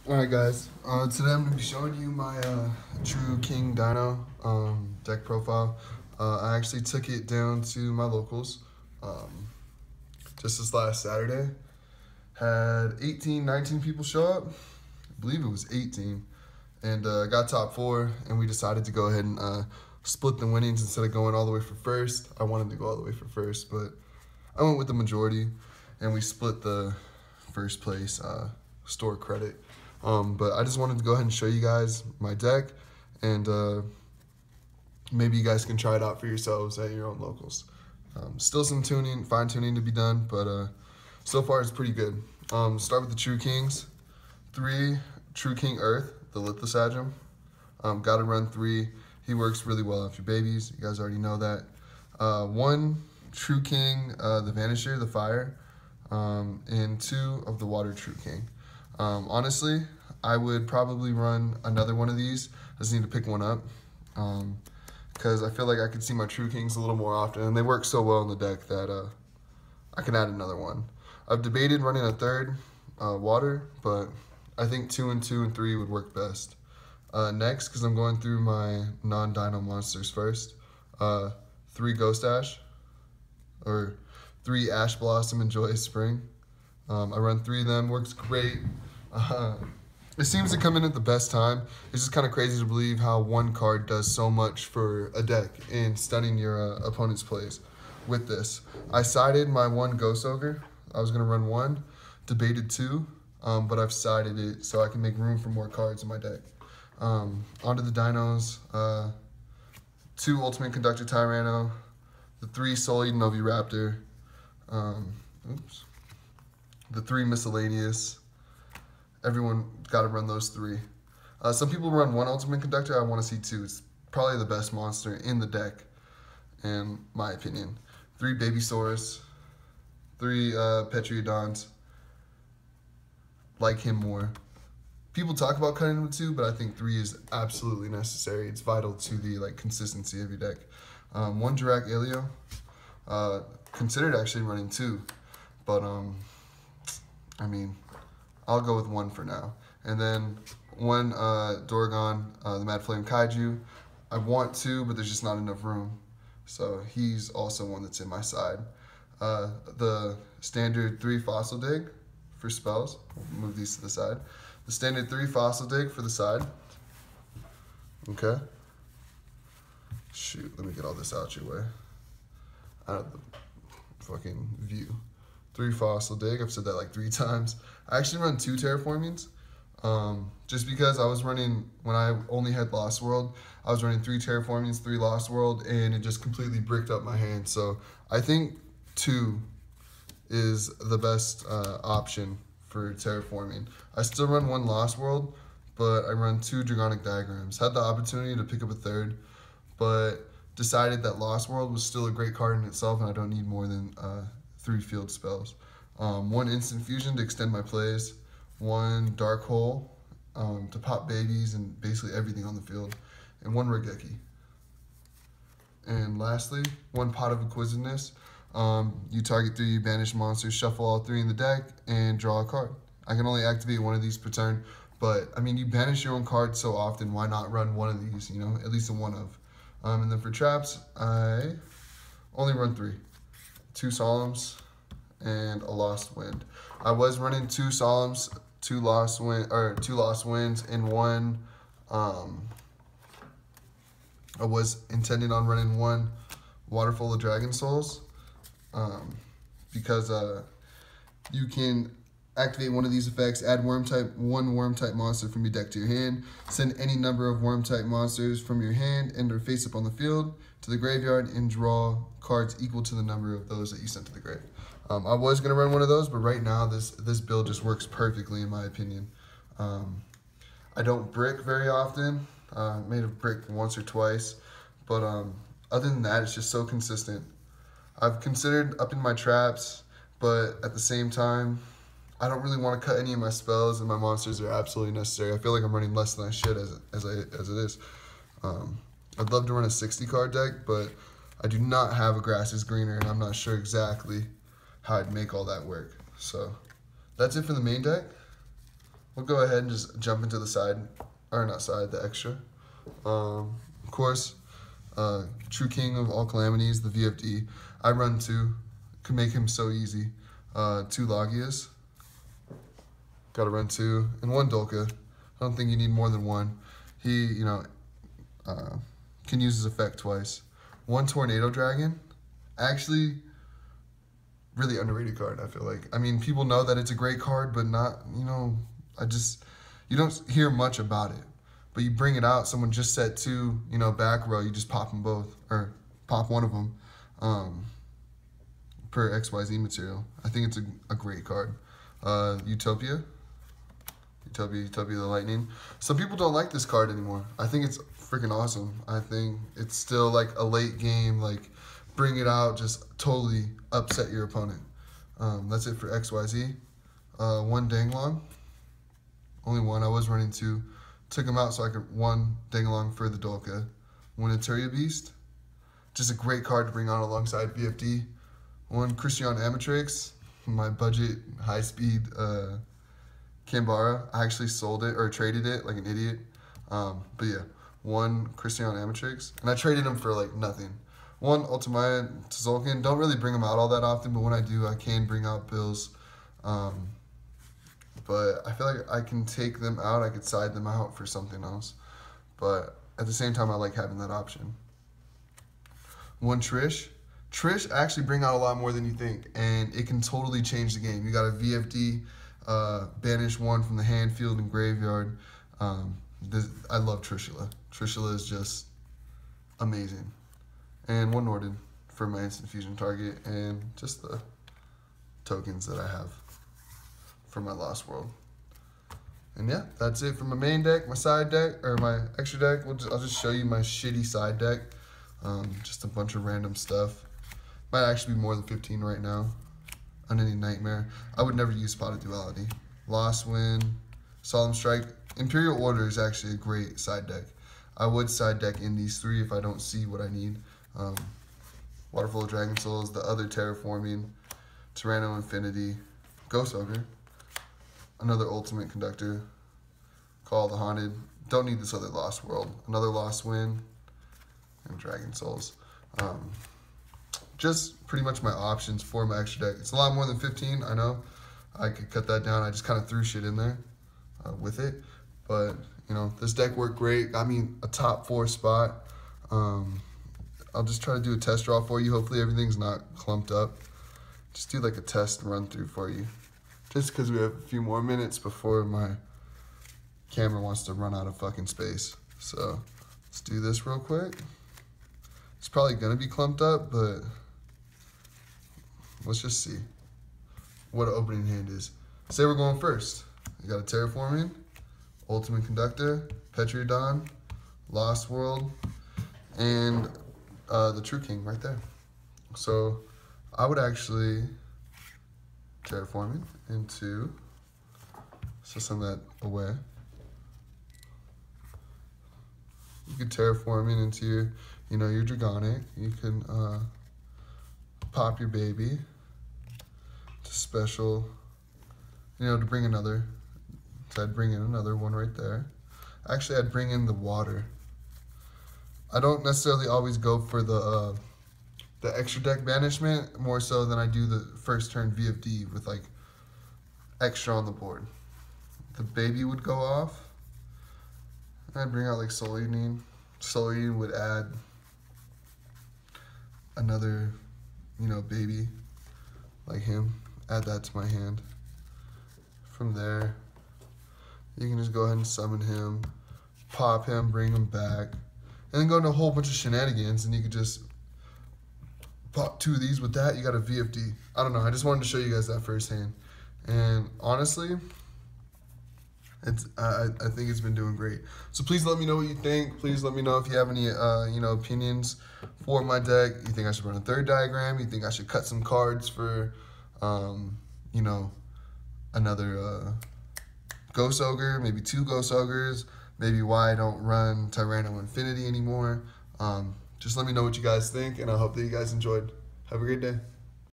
Alright guys, today I'm going to be showing you my True King Dino deck profile. I actually took it down to my locals just this last Saturday. Had 18, 19 people show up. I believe it was 18. And got top 4, and we decided to go ahead and split the winnings instead of going all the way for first. I wanted to go all the way for first, but I went with the majority, and we split the first place store credit. But I just wanted to go ahead and show you guys my deck, and maybe you guys can try it out for yourselves at your own locals. Still some fine tuning to be done, but so far it's pretty good. Start with the True Kings. 3 True King Earth, the Lithosagem. Gotta run 3. He works really well off your babies. You guys already know that. 1 True King, the Vanisher, the Fire, and 2 of the Water True King. Honestly, I would probably run another one of these. I just need to pick one up because I feel like I could see my True Kings a little more often, and they work so well in the deck that I can add another one. I've debated running a third water, but I think 2 and 2 and 3 would work best. Next, because I'm going through my non-dino monsters first, 3 Ghost Ash, or 3 Ash Blossom and Joyous Spring. I run 3 of them, works great. It seems to come in at the best time. It's just kind of crazy to believe how one card does so much for a deck in stunning your opponent's plays with this. I sided my 1 Ghost Ogre. I was going to run 1, debated 2, but I've sided it so I can make room for more cards in my deck. Onto the dinos, 2 Ultimate Conductor Tyranno, the 3 Soul Eating Oviraptor, the 3 Miscellaneous. Everyone got to run those 3. Some people run 1 Ultimate Conductor. I want to see 2. It's probably the best monster in the deck, in my opinion. 3 Babysaurus, 3 Petriodons. Like him more. People talk about cutting him with 2, but I think 3 is absolutely necessary. It's vital to the consistency of your deck. 1 Dirac Alio. Considered actually running 2, but I mean, I'll go with 1 for now. And then 1 Dorgon, the Mad Flame Kaiju. I want 2, but there's just not enough room. So he's also one that's in my side. The standard 3 Fossil Dig for spells. We'll move these to the side. The standard 3 Fossil Dig for the side. Okay. Shoot, let me get all this out your way. Out of the fucking view. 3 Fossil Dig. I've said that like 3 times. I actually run 2 Terraformings. Just because I was running, when I only had Lost World, I was running 3 Terraformings, 3 Lost World, and it just completely bricked up my hand. So I think 2 is the best option for Terraforming. I still run 1 Lost World, but I run 2 Dragonic Diagrams. Had the opportunity to pick up a third, but decided that Lost World was still a great card in itself, and I don't need more than 3 field spells. 1 Instant Fusion to extend my plays, 1 Dark Hole to pop babies and basically everything on the field, and 1 Regeki. And lastly, 1 Pot of Acquisitiveness. You target 3 banished monsters, shuffle all 3 in the deck, and draw a card. I can only activate 1 of these per turn, but I mean, you banish your own cards so often, why not run 1 of these, at least a 1 of. And then for traps, I only run 3. 2 Solemns, and a Lost Wind. I was running 2 Solemns, 2 Lost Winds, and 1. I was intending on running 1 Waterfall of Dragon Souls, because you can activate 1 of these effects, add one worm type monster from your deck to your hand, send any number of worm type monsters from your hand and or face up on the field to the graveyard, and draw cards equal to the number of those that you sent to the grave. I was going to run 1 of those, but right now this build just works perfectly in my opinion. I don't brick very often. May have bricked once or twice, but other than that, it's just so consistent. I've considered upping my traps, but at the same time, I don't really want to cut any of my spells, and my monsters are absolutely necessary. I feel like I'm running less than I should as it is. I'd love to run a 60 card deck, but I do not have a Grass is Greener, and I'm not sure exactly how I'd make all that work. So that's it for the main deck. we'll go ahead and just jump into the side, or not side, the extra. Of course, true king of all calamities, the VFD. I run 2, could make him so easy. 2 Logias, gotta run 2, and 1 Dolka. I don't think you need more than 1. He, can use his effect twice. 1 Tornado Dragon, actually, really underrated card, I feel like. I mean, people know that it's a great card, but not, you don't hear much about it. But you bring it out, someone just set 2, back row, you just pop them both, or pop one of them per XYZ material. I think it's a great card. Utopia the Lightning. Some people don't like this card anymore. I think it's freaking awesome. I think it's still like a late game, like bring it out, just totally upset your opponent. That's it for XYZ. 1 Danglong. Only 1. I was running 2. Took him out so I could 1 Danglong for the Dolka. 1 Eteria Beast. Just a great card to bring on alongside VFD. 1 Christian Amatrix. My budget, high speed Canberra. I actually sold it or traded it like an idiot. But yeah, 1 Christian Amatrix. And I traded him for like nothing. 1 Ultimate Tzolk'in. Don't really bring him out all that often, but when I do, I can bring out bills. But I feel like I can take them out. I could side them out for something else. But at the same time, I like having that option. 1 Trish. Trish actually bring out a lot more than you think, and it can totally change the game. You got a VFD, banish 1 from the hand, field, and graveyard. I love Trishula. Trishula is just amazing. And 1 Norden for my instant fusion target, and just the tokens that I have for my Lost World. And yeah, that's it for my main deck. My side deck, or my extra deck, I'll just show you my shitty side deck. Just a bunch of random stuff. Might actually be more than 15 right now. Unending Nightmare. I would never use Spotted Duality. Lost Wind, Solemn Strike. Imperial Order is actually a great side deck. I would side deck in these 3 if I don't see what I need. Waterfall of Dragon Souls, the other Terraforming, Tyranno Infinity, Ghost Ogre, another Ultimate Conductor, Call of the Haunted. Don't need this other Lost World. Another Lost Wind, and Dragon Souls. Just pretty much my options for my extra deck. It's a lot more than 15, I know. I could cut that down. I just kind of threw shit in there with it. But, this deck worked great. Got me a top 4 spot. I'll just try to do a test draw for you. Hopefully everything's not clumped up. Just do like a test run through for you. Just because we have a few more minutes before my camera wants to run out of fucking space. So let's do this real quick. It's probably going to be clumped up, but let's just see what an opening hand is. Say we're going first. You got a Terraforming, Ultimate Conductor, Petriodon, Lost World, and the True King right there. So I would actually Terraforming into, so send that away. You could Terraforming into your, your Dragonic. You can pop your baby to special, to bring another. So I'd bring in another one right there. Actually, I'd bring in the water. I don't necessarily always go for the extra deck banishment, more so than I do the first turn VFD with like extra on the board. The baby would go off. I'd bring out like Soul Eating. Soul Eating would add another, baby like him. Add that to my hand. From there, you can just go ahead and summon him, pop him, bring him back, and then go into a whole bunch of shenanigans, and you could just pop 2 of these with that. You got a VFD. I don't know. I just wanted to show you guys that firsthand. And honestly, I think it's been doing great. So please let me know what you think. Please let me know if you have any opinions for my deck. You think I should run a 3rd diagram? You think I should cut some cards for another Ghost Ogre, maybe 2 Ghost Ogres, maybe why I don't run Tyranno Infinity anymore. Just let me know what you guys think, and I hope that you guys enjoyed. Have a great day.